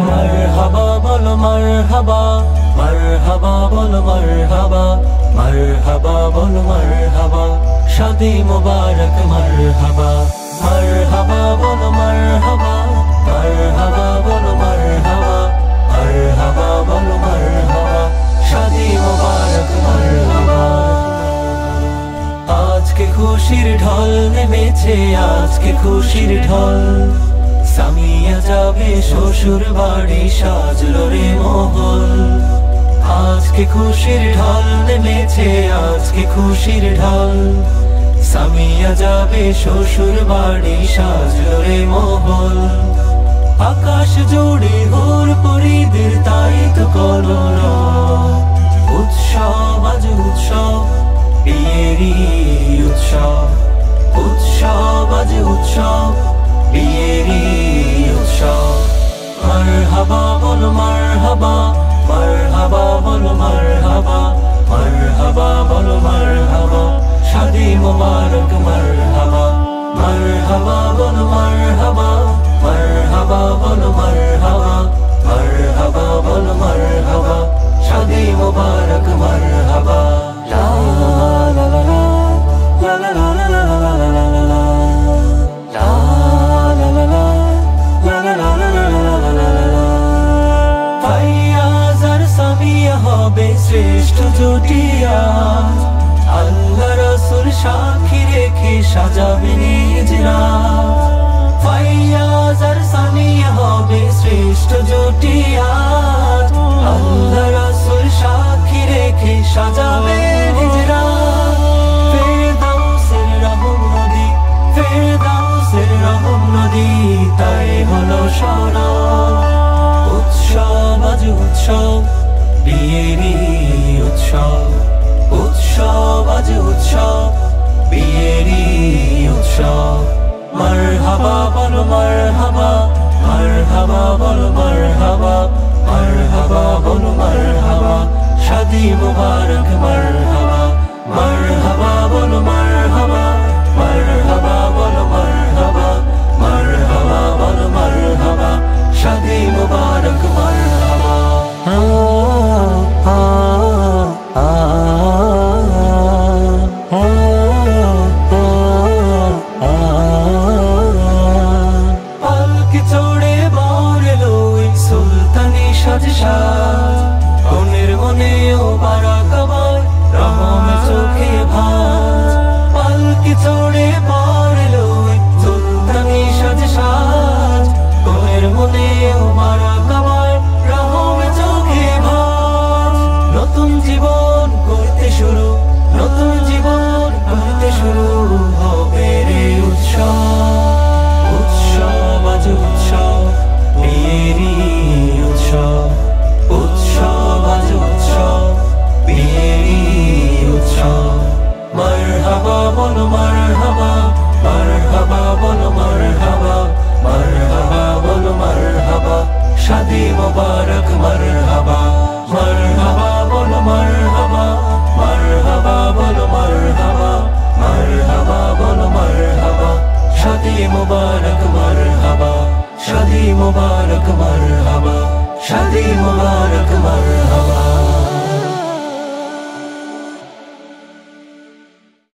মারহাবা বলো মারহাবা, মারহাবা বলো মারহাবা, মারহাবা বলো মারহাবা, শাদি মুবারক মারহাবা। মারহাবা বলো মারহাবা, মারহাবা বলো মারহাবা, মারহাবা বলো মারহাবা, শাদি মুবারক মারহাবা। আজকে খুশির ঢল নেমেছে, আজকে খুশির ঢল, সামিয়া যাবে শ্বশুর বাড়ি, সাজলো রে মহল। আজকে খুশির ঢল নেমেছে, আজকে খুশির ঢল, সামিয়া যাবে শ্বশুর বাড়ি, সাজলো রে মহল। আকাশ জুড়ে হুর পরিদের তাই তো কলরব, উৎসব আজ উৎসব, বিয়েরই উৎসব, উৎসব আজ উৎসব, বিয়েরই উৎসব। মারহাবা বলো মারহাবা, মারহাবা বলো মারহাবা, মারহাবা বলো মারহাবা, শাদি মুবারক মারহাবা। মারহাবা বলো মারহাবা, মারহাবা বলো মারহাবা, মারহাবা বলো মারহাবা, শাদি মুবারক মারহাবা। লা লা লা লা লা লা লা লা লা লা লা লা লা লা। ফাইয়াজ আর সামিয়া হবে শ্রেষ্ঠ জুটিয়া, আল্লাহ রাসূল সাক্ষী রেখে সাজাবে নিজ রাত। ফাইয়াজ আর সামিয়া হবে শ্রেষ্ঠ জুটিয়া, আল্লাহ রাসূল সাক্ষী রেখে সাজাবে নিজ রাত। ফেরদাউসের রহম নদী, ফেরদাউসের রহম নদী, তাই হলো সরব। উৎসব আজ উৎসব, বিয়েরই উৎসব, উৎসব আজ উৎসব, বিয়েরই উৎসব। মারহাবা বলো মারহাবা, মারহাবা বলো মারহাবা, মারহাবা বলো মারহাবা, শাদি মুবারক মারহাবা। মারহাবা বলো মারহাবা, মারহাবা বলো মারহাবা, মারহাবা বলো মারহাবা, শাদি মুবারক মারহাবা। পালকি চড়ে বর এলো সুলতানি সাজ সাজ, কনের মনেও বারাকাবায় রহমে চোখে ভাজ। পালকি চড়ে বর এলো সুলতানি সাজ সাজ, কনের মনেও বারাকাবায় রহমে চোখে ভাজ। নতুন জীবন করতে শুরু, নতুন জীবন করতে শুরু, হবে রে উৎসব। উৎসব আজ উৎসব, বিয়েরই উৎসব, উৎসব আজ উৎসব, বিয়েরই উৎসব। মারহাবা বলো মারহাবা, মারহাবা বলো মারহাবা, মারহাবা বলো মারহাবা, শাদি মুবারক মারহাবা। মারহাবা বলো মারহাবা, মারহাবা বলো মারহাবা, মারহাবা বলো মারহাবা, শাদি মুবারক মারহাবা, শাদি মুবারক মারহাবা, শাদি মুবারক।